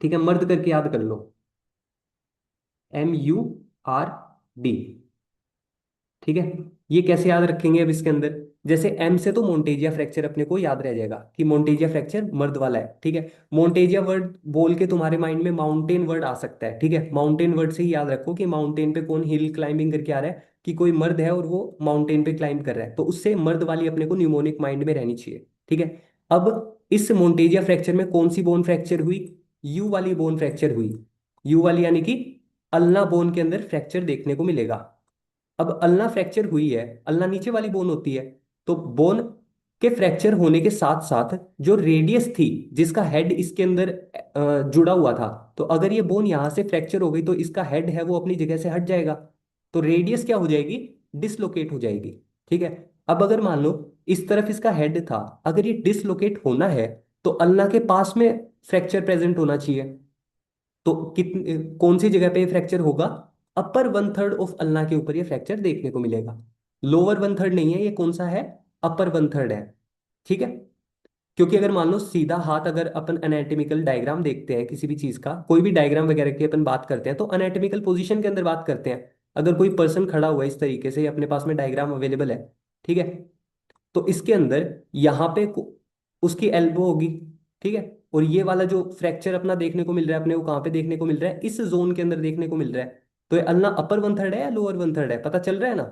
ठीक है, मर्द करके याद कर लो, MURD। ठीक है। ये कैसे याद रखेंगे अब इसके अंदर, जैसे एम से तो मोन्टेजिया फ्रैक्चर अपने को याद रह जाएगा कि मोन्टेजिया फ्रैक्चर मर्द वाला है। ठीक है। मोन्टेजिया वर्ड बोल के तुम्हारे माइंड में माउंटेन वर्ड आ सकता है। ठीक है, माउंटेन वर्ड से ही याद रखो कि माउंटेन पे कौन हिल क्लाइंबिंग करके आ रहा है, कि कोई मर्द है और वो माउंटेन पे क्लाइंब कर रहा है, तो उससे मर्द वाली अपने को न्यूमोनिक माइंड में रहनी चाहिए। ठीक है। अब इस मोन्टेजिया फ्रैक्चर में कौन सी बोन फ्रैक्चर हुई, यू वाली बोन फ्रैक्चर हुई। यू वाली यानी कि अल्ना बोन के अंदर फ्रैक्चर देखने को मिलेगा। अब अल्ना फ्रैक्चर हुई है, अल्ना नीचे वाली बोन होती है, तो बोन के फ्रैक्चर होने के साथ साथ जो रेडियस थी, जिसका हेड इसके अंदर जुड़ा हुआ था, तो अगर ये बोन यहां से फ्रैक्चर हो गई तो इसका हेड है वो अपनी जगह से हट जाएगा, तो रेडियस क्या हो जाएगी, डिसलोकेट हो जाएगी। ठीक है। अब अगर मान लो इस तरफ इसका हेड था, अगर ये डिसलोकेट होना है तो अल्ना के पास में फ्रैक्चर प्रेजेंट होना चाहिए। तो कौन सी जगह पे फ्रैक्चर होगा, upper one third of ulna के ऊपर ये फ्रैक्चर देखने को मिलेगा। लोअर वन थर्ड नहीं है, ये कौन सा है, अपर वन थर्ड है। ठीक है। क्योंकि अगर मान लो सीधा हाथ, अगर अपन एनाटॉमिकल डायग्राम देखते हैं किसी भी चीज का, कोई भी डायग्राम वगैरह की अपन बात करते हैं तो एनाटॉमिकल पोजीशन के अंदर बात करते हैं। अगर कोई पर्सन खड़ा हुआ है इस तरीके से, अपने पास में डायग्राम अवेलेबल है, ठीक है, तो इसके अंदर यहाँ पे उसकी एल्बो होगी। ठीक है। और ये वाला जो फ्रैक्चर अपना देखने को मिल रहा है अपने को, कहाँ पे देखने को मिल रहा है, इस जोन के अंदर देखने को मिल रहा है। तो ये अल्ना अपर वन थर्ड है या लोअर वन थर्ड है, पता चल रहा है ना।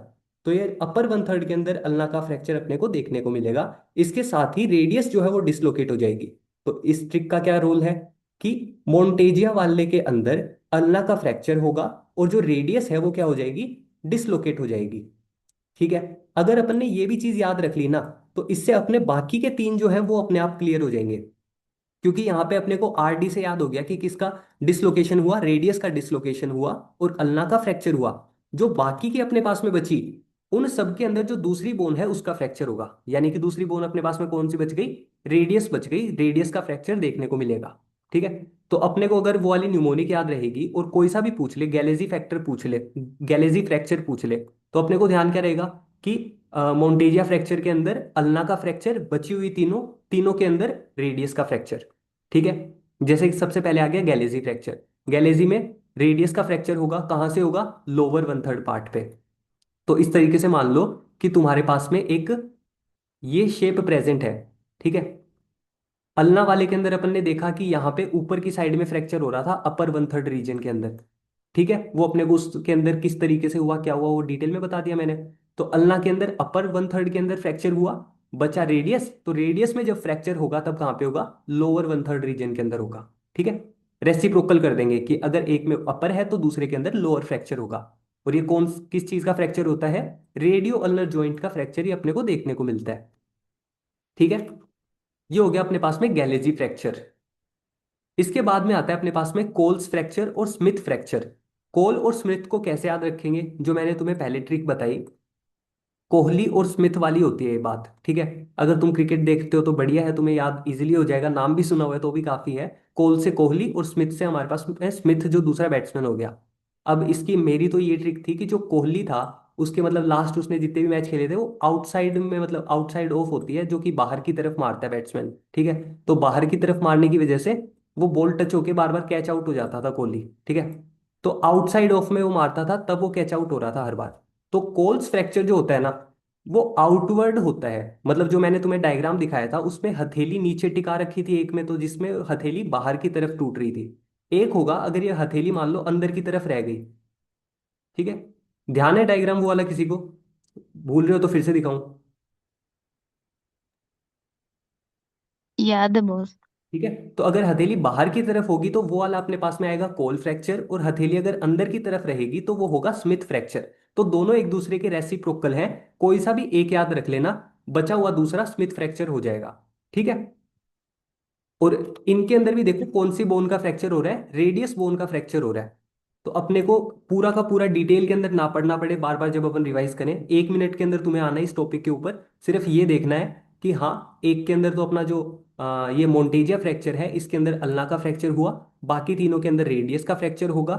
तो ये अपर वन थर्ड के अंदर अल्ना का फ्रैक्चर अपने को देखने को मिलेगा। इसके साथ ही रेडियस जो है वो डिसलोकेट हो जाएगी। तो इस ट्रिक का क्या रोल है कि मोन्टेजिया वाले के अंदर अल्ना का फ्रैक्चर होगा और जो रेडियस है वो क्या हो जाएगी, डिसलोकेट हो जाएगी। ठीक है। अगर अपन ने ये भी चीज याद रख ली ना, तो इससे अपने बाकी के तीन जो है वो अपने आप क्लियर हो जाएंगे। क्योंकि यहाँ पे अपने को RD से याद हो गया कि किसका डिसलोकेशन हुआ, रेडियस का डिसलोकेशन हुआ और अल्ना का फ्रैक्चर हुआ। जो बाकी की अपने पास में बची, उन सब के अंदर जो दूसरी बोन है उसका फ्रैक्चर होगा, यानी कि दूसरी बोन अपने पास में कौन सी बच गई, रेडियस बच गई, रेडियस का फ्रैक्चर देखने को मिलेगा। ठीक है। तो अपने को अगर वो वाली न्यूमोनिक याद रहेगी और कोई सा भी पूछ ले, गैलेजी फैक्टर पूछ ले, गैलेजी फ्रैक्चर पूछ ले, तो अपने को ध्यान क्या रहेगा कि मोन्टेजिया फ्रैक्चर के अंदर अल्ना का फ्रैक्चर, बची हुई तीनों, तीनों के अंदर रेडियस का फ्रैक्चर। ठीक है। जैसे कि सबसे पहले आ गया गैलेजी फ्रैक्चर। गैलेजी में रेडियस का फ्रैक्चर होगा, कहां से होगा, लोअर वन थर्ड पार्ट पे। तो इस तरीके से मान लो कि तुम्हारे पास में एक ये शेप प्रेजेंट है। ठीक है। अल्ना वाले के अंदर अपन ने देखा कि यहाँ पे ऊपर की साइड में फ्रैक्चर हो रहा था अपर वन थर्ड रीजन के अंदर। ठीक है। वो अपने को उसके अंदर किस तरीके से हुआ, क्या हुआ, वो डिटेल में बता दिया मैंने। तो अल्ना के अंदर अपर वन थर्ड के अंदर फ्रैक्चर हुआ, बचा रेडियस, तो रेडियस में जब फ्रैक्चर होगा तब कहाँ पे होगा, लोअर वन थर्ड रीजन के अंदर होगा। ठीक है। रेसिप्रोकल कर देंगे कि अगर एक में अपर है तो दूसरे के अंदर लोअर फ्रैक्चर होगा। और ये कौन किस चीज का फ्रैक्चर होता है, रेडियो अल्नर ज्वाइंट का फ्रैक्चर ही अपने को देखने को मिलता है। ठीक है। ये हो गया अपने पास में गैलेजी फ्रैक्चर। इसके बाद में आता है अपने पास में कोल्स फ्रैक्चर और स्मिथ फ्रैक्चर। कोल और स्मिथ को कैसे याद रखेंगे, जो मैंने तुम्हें पहले ट्रिक बताई, कोहली और स्मिथ वाली होती है ये बात। ठीक है। अगर तुम क्रिकेट देखते हो तो बढ़िया है, तुम्हें याद इजीली हो जाएगा, नाम भी सुना हुआ है तो भी काफी है। कोल से कोहली और स्मिथ से हमारे पास है स्मिथ, जो दूसरा बैट्समैन हो गया। अब इसकी मेरी तो ये ट्रिक थी कि जो कोहली था उसके मतलब लास्ट उसने जितने भी मैच खेले थे वो आउटसाइड में, मतलब आउटसाइड ऑफ होती है जो कि बाहर की तरफ मारता है बैट्समैन, ठीक है। तो बाहर की तरफ मारने की वजह से वो बॉल टच होके बार बार कैच आउट हो जाता था कोहली, ठीक है। तो आउटसाइड ऑफ में वो मारता था तब वो कैच आउट हो रहा था हर बार। तो कोल्स फ्रैक्चर जो होता है ना, वो आउटवर्ड होता है। मतलब जो मैंने तुम्हें डायग्राम दिखाया था उसमें हथेली नीचे टिका रखी थी एक में, तो जिसमें हथेली बाहर की तरफ टूट रही थी। एक होगा अगर ये हथेली मान लो अंदर की तरफ रह गई, ठीक है। ध्यान है डायग्राम वो वाला किसी को? भूल रहे हो तो फिर से दिखाऊं? याद है बॉस। ठीक है। तो अगर हथेली बाहर की तरफ होगी तो वो वाला अपने पास में आएगा कोल फ्रैक्चर, और हथेली अगर अंदर की तरफ रहेगी तो वो होगा स्मिथ फ्रैक्चर। तो दोनों एक दूसरे के रेसिप्रोकल हैं। कोई सा भी एक याद रख लेना, बचा हुआ दूसरा स्मिथ फ्रैक्चर हो जाएगा, ठीक है। और इनके अंदर भी देखो कौन सी बोन का फ्रैक्चर हो रहा है, रेडियस बोन का फ्रैक्चर हो रहा है। तो अपने को पूरा का पूरा डिटेल के अंदर ना पढ़ना पड़े बार बार, जब अपन रिवाइज करें 1 मिनट के अंदर तुम्हें आना है इस टॉपिक के ऊपर। सिर्फ ये देखना है कि हाँ, एक के अंदर तो अपना जो ये मोन्टेजिया फ्रैक्चर है इसके अंदर अल्ना का फ्रैक्चर हुआ, बाकी तीनों के अंदर रेडियस का फ्रैक्चर होगा।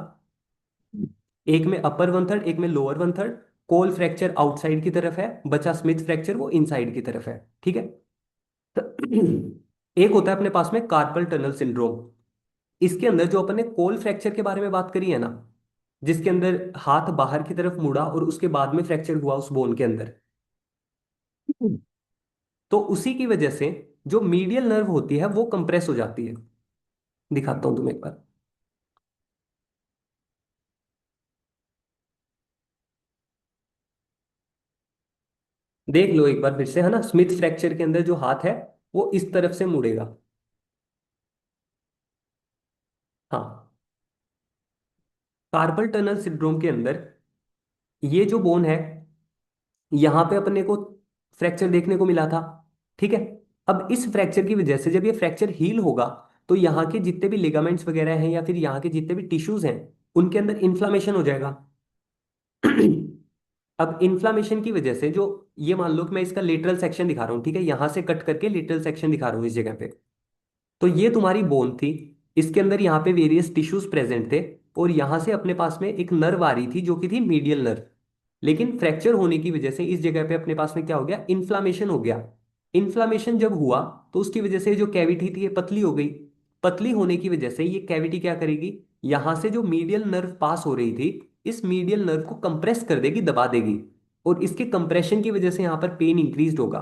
एक में अपर वन थर्ड, एक में लोअर वन थर्ड। कोल फ्रैक्चर आउटसाइड की तरफ है, बचा स्मिथ फ्रैक्चर वो इनसाइड की तरफ है, ठीक है। एक होता है अपने पास में कार्पल टनल सिंड्रोम। इसके अंदर जो अपन ने कोल फ्रैक्चर के बारे में बात करी है ना, जिसके अंदर हाथ बाहर की तरफ मुड़ा और उसके बाद में फ्रैक्चर हुआ उस बोन के अंदर, तो उसी की वजह से जो मीडियल नर्व होती है वो कंप्रेस हो जाती है। दिखाता हूं तुम्हें एक बार। देख लो एक बार फिर से, है ना, स्मिथ फ्रैक्चर के अंदर जो हाथ है वो इस तरफ से मुड़ेगा। हाँ। कार्पल टनल सिंड्रोम के अंदर ये जो बोन है, यहां पे अपने को फ्रैक्चर देखने को मिला था, ठीक है। अब इस फ्रैक्चर की वजह से जब ये फ्रैक्चर हील होगा तो यहाँ के जितने भी लिगामेंट्स वगैरह हैं या फिर यहाँ के जितने भी टिश्यूज हैं उनके अंदर इन्फ्लामेशन हो जाएगा। अब इन्फ्लामेशन की वजह से जो, ये मान लो कि मैं इसका लेटरल सेक्शन दिखा रहा हूँ, ठीक है, यहां से कट करके लेटरल सेक्शन दिखा रहा हूँ इस जगह पे। तो ये तुम्हारी बोन थी, इसके अंदर यहाँ पे वेरियस टिश्यूज प्रेजेंट थे, और यहाँ से अपने पास में एक नर्व आ रही थी जो कि थी मीडियल नर्व। लेकिन फ्रैक्चर होने की वजह से इस जगह पे अपने पास में क्या हो गया, इन्फ्लामेशन हो गया। इन्फ्लामेशन जब हुआ तो उसकी वजह से जो कैविटी थी ये पतली हो गई। पतली होने की वजह से ये कैविटी क्या करेगी, यहां से जो मीडियल नर्व पास हो रही थी इस मीडियल नर्व को कंप्रेस कर देगी, दबा देगी। और इसके कंप्रेशन की वजह से यहाँ पर पेन इंक्रीज होगा।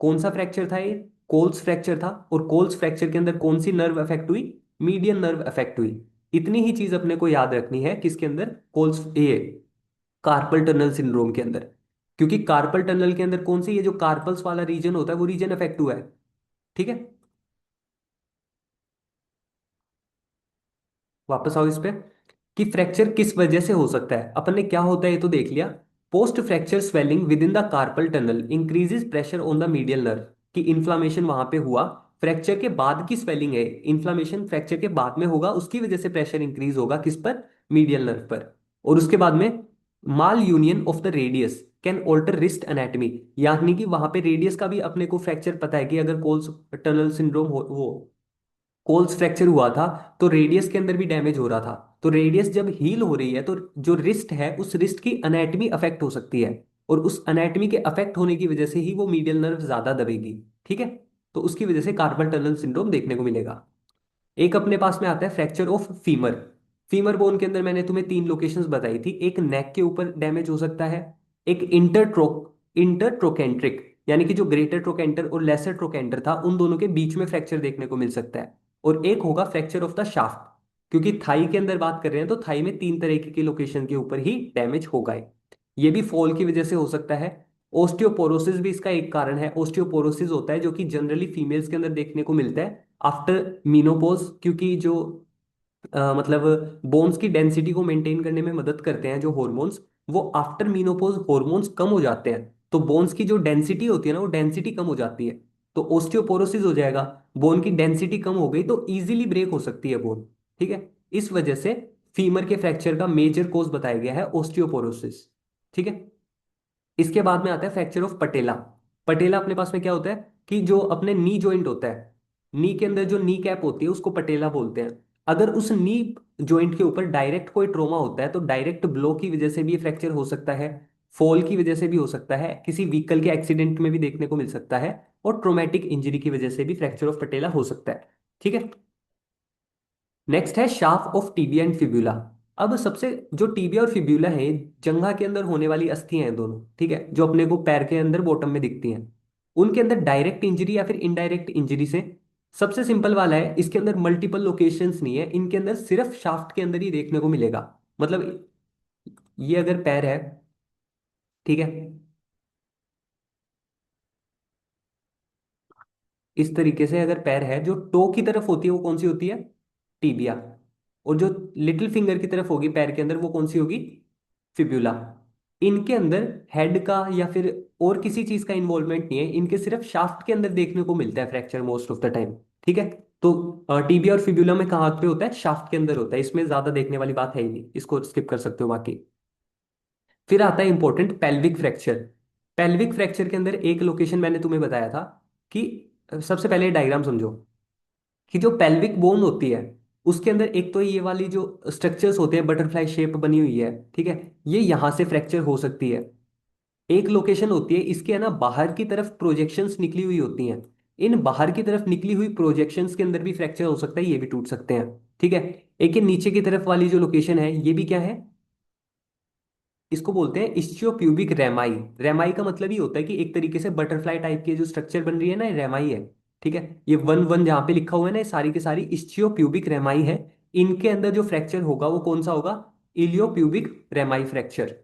कौन सा फ्रैक्चर था ये? कोल्स फ्रैक्चर था। और कोल्स फ्रैक्चर के अंदर कौन सी नर्व अफेक्ट हुई? मीडियन नर्व अफेक्ट हुई। इतनी ही चीज अपने को याद रखनी है किसके अंदर, कोल्स ये कार्पल टनल सिंड्रोम के अंदर। क्योंकि कार्पल टनल के अंदर कौन सी, ये जो कार्पल्स वाला रीजन होता है वो रीजन अफेक्ट हुआ है, ठीक है। वापस आओ इस पे, कि फ्रैक्चर किस वजह से हो सकता है। अपन ने क्या होता है ये तो देख लिया। Post fracture swelling with in the carpal tunnel increases pressure on the medial nerve, कि इन्फ्लामेशन वहां पे हुआ। फ्रैक्चर के बाद की स्वेलिंग है, इन्फ्लामेशन फ्रैक्चर के बाद में होगा, उसकी वजह से प्रेशर इंक्रीज होगा किस पर, मीडियल नर्व पर। और उसके बाद में malunion of the radius can alter wrist anatomy, यानी कि वहां पे रेडियस का भी अपने को फ्रैक्चर पता है कि अगर कोल्स टनल सिंड्रोम हो, वो कोल्स फ्रैक्चर हुआ था तो रेडियस के अंदर भी डैमेज हो रहा था। तो रेडियस जब हील हो रही है तो जो रिस्ट है उस रिस्ट की अनैटमी अफेक्ट हो सकती है, और उस अनैटमी के अफेक्ट होने की वजह से ही वो मीडियल नर्व ज्यादा दबेगी, ठीक है। तो उसकी वजह से कार्पल टनल सिंड्रोम देखने को मिलेगा। एक अपने पास में आता है fracture of femur. Femur bone के अंदर मैंने तुम्हें तीन लोकेशंस बताई थी, एक नेक के ऊपर डैमेज हो सकता है, एक इंटर ट्रोकेंट्रिक, यानी कि जो ग्रेटर ट्रोकेंटर और लेसर ट्रोकेंटर था उन दोनों के बीच में फ्रैक्चर देखने को मिल सकता है, और एक होगा फ्रैक्चर ऑफ द शाफ्ट। क्योंकि थाई के अंदर बात कर रहे हैं तो थाई में तीन तरीके की लोकेशन के ऊपर ही डैमेज होगा ये भी फॉल की वजह से हो सकता है। ओस्टियोपोरोसिस भी इसका एक कारण है। ओस्टियोपोरोसिस होता है जो कि जनरली फीमेल्स के अंदर देखने को मिलता है आफ्टर मीनोपोज, क्योंकि जो मतलब बोन्स की डेंसिटी को मेंटेन करने में मदद करते हैं जो हॉर्मोन्स, वो आफ्टर मीनोपोज हॉर्मोन्स कम हो जाते हैं। तो बोन्स की जो डेंसिटी होती है ना वो डेंसिटी कम हो जाती है, तो ओस्टियोपोरोसिस हो जाएगा। बोन की डेंसिटी कम हो गई तो इजीली ब्रेक हो सकती है बोन, ठीक है। इस वजह से फीमर के फ्रैक्चर का मेजर कोज बताया गया है ओस्टियोपोरोसिस, ठीक है। इसके बाद में आता है फ्रैक्चर ऑफ पटेला। पटेला अपने पास में क्या होता है कि जो अपने नी जॉइंट होता है, नी के अंदर जो नी कैप होती है उसको पटेला बोलते हैं। अगर उस नी जॉइंट के ऊपर डायरेक्ट कोई ट्रोमा होता है तो डायरेक्ट ब्लो की वजह से भी ये फ्रैक्चर हो सकता है। फॉल की वजह से भी हो सकता है, किसी व्हीकल के एक्सीडेंट में भी देखने को मिल सकता है, और ट्रोमेटिक इंजरी की वजह से भी फ्रैक्चर ऑफ पटेला हो सकता है। ठीक है। नेक्स्ट है shaft of tibia and fibula. अब सबसे, जो टीबिया और फिब्यूला है, जंघा के अंदर होने वाली अस्थियां हैं दोनों, ठीक है, जो अपने को पैर के अंदर बॉटम में दिखती हैं। उनके अंदर डायरेक्ट इंजरी या फिर इनडायरेक्ट इंजरी से, सबसे सिंपल वाला है, इसके अंदर मल्टीपल लोकेशंस नहीं है, इनके अंदर सिर्फ शाफ्ट के अंदर ही देखने को मिलेगा। मतलब ये अगर पैर है, ठीक है, इस तरीके से अगर पैर है, जो टो की तरफ होती है वो कौन सी होती है? टीबिया। और जो लिटिल फिंगर की तरफ होगी पैर के अंदर वो कौन सी होगी? फिब्यूला। इनके अंदर हेड का या फिर और किसी चीज का इन्वॉल्वमेंट नहीं है, इनके सिर्फ शाफ्ट के अंदर देखने को मिलता है fracture most of the time. ठीक है। तो टीबिया और फिब्यूला में कहाँ पे होता है? शाफ्ट के अंदर होता है, इसमें ज्यादा देखने वाली बात है ही नहीं, इसको स्किप कर सकते हो बाकी। फिर आता है important pelvic fracture. Pelvic fracture के अंदर एक लोकेशन मैंने तुम्हें बताया था कि सबसे पहले डायग्राम समझो, कि जो पेल्विक बोन होती है उसके अंदर एक तो ये वाली जो स्ट्रक्चर्स होते हैं, बटरफ्लाई शेप बनी हुई है, ठीक है, ये यहां से फ्रैक्चर हो सकती है। एक लोकेशन होती है इसके, है ना, बाहर की तरफ प्रोजेक्शंस निकली हुई होती हैं, इन बाहर की तरफ निकली हुई प्रोजेक्शंस के अंदर भी फ्रैक्चर हो सकता है, ये भी टूट सकते हैं। ठीक है। एक ये नीचे की तरफ वाली जो लोकेशन है, ये भी क्या है? इसको बोलते हैं इस्चियोप्यूबिक रेमाई। रेमाई का मतलब ही होता है कि एक तरीके से बटरफ्लाई टाइप की जो स्ट्रक्चर बन रही है ना, ये रेमाई है। ठीक है। ये वन वन जहाँ पे लिखा हुआ है ना, ये सारी की सारी इस्चियोप्यूबिक रेमाई है। इनके अंदर जो फ्रैक्चर होगा वो कौन सा होगा? इलियोप्यूबिक रेमाई फ्रैक्चर।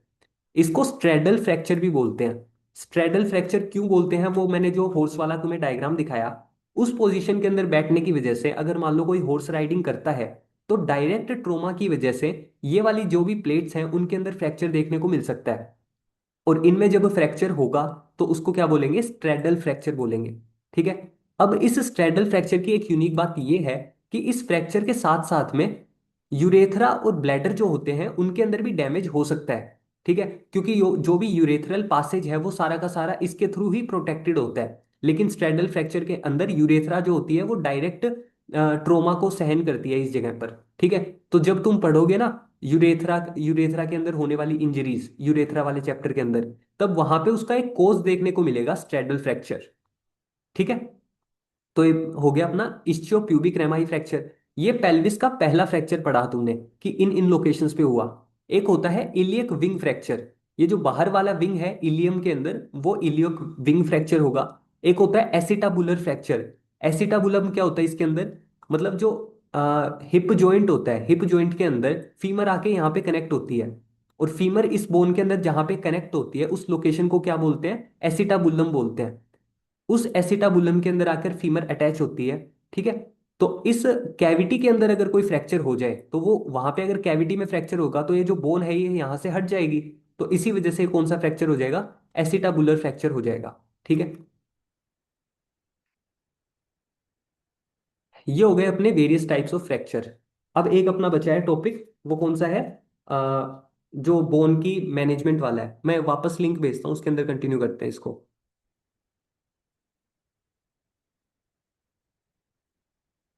इसको स्ट्रेडल फ्रैक्चर भी बोलते हैं। स्ट्रेडल फ्रैक्चर क्यों बोलते हैं, वो मैंने जो हॉर्स वाला तुम्हें डायग्राम दिखाया, उस पोजीशन के अंदर बैठने की वजह से, अगर मान लो कोई हॉर्स राइडिंग करता है, तो डायरेक्ट ट्रोमा की वजह से ये वाली जो भी प्लेट्स हैं उनके अंदर फ्रैक्चर देखने को मिल सकता है। और इनमें जब फ्रैक्चर होगा तो उसको क्या बोलेंगे? स्ट्रेडल फ्रैक्चर बोलेंगे। ठीक है। अब इस स्ट्रेडल फ्रैक्चर की एक यूनिक बात यह है कि इस फ्रैक्चर के साथ साथ में यूरेथ्रा और ब्लैडर जो होते हैं उनके अंदर भी डैमेज हो सकता है। ठीक है। क्योंकि जो भी यूरेथ्रल पासेज है वो सारा का सारा इसके थ्रू ही प्रोटेक्टेड होता है, लेकिन स्ट्रेडल फ्रैक्चर के अंदर यूरेथ्रा जो होती है वो डायरेक्ट ट्रोमा को सहन करती है इस जगह पर। ठीक है। तो जब तुम पढ़ोगे ना यूरेथ्रा यूरेथ्रा के अंदर होने वाली इंजरीज, यूरेथ्रा वाले चैप्टर के अंदर, तब वहां पे उसका एक कोज देखने को मिलेगा, स्ट्रेडल फ्रैक्चर। ठीक है। तो ये हो गया अपना इस्चियोप्यूबिक रेमाई फ्रैक्चर। ये पेल्विस का पहला फ्रैक्चर पढ़ा तुमने कि इन इन लोकेशंस पे हुआ। एक होता है इलियक विंग फ्रैक्चर, ये जो बाहर वाला विंग है इलियम के अंदर, वो इलियक विंग फ्रैक्चर होगा। एक होता है एसिटाबुलर फ्रैक्चर। एसिटाबुलम क्या होता है इसके अंदर? मतलब जो हिप जॉइंट होता है, हिप जॉइंट के अंदर फीमर आके यहाँ पे कनेक्ट होती है, और फीमर इस बोन के अंदर जहां पे कनेक्ट होती है उस लोकेशन को क्या बोलते हैं? एसिटाबुलम बोलते हैं। उस एसिटाबुलम के अंदर आकर फीमर अटैच होती है। ठीक है। तो इस कैविटी के अंदर अगर कोई फ्रैक्चर हो जाए, तो वो वहां पे अगर कैविटी में फ्रैक्चर होगा तो ये जो बोन है ये यहाँ से हट जाएगी। तो इसी वजह से कौन सा फ्रैक्चर हो जाएगा? एसिटाबुलर फ्रैक्चर हो जाएगा। ठीक है। ये हो गए अपने वेरियस टाइप्स ऑफ फ्रैक्चर। अब एक अपना बचा है टॉपिक, वो कौन सा है? जो बोन की मैनेजमेंट वाला है, मैं वापस लिंक भेजता हूँ, उसके अंदर कंटिन्यू करते हैं इसको।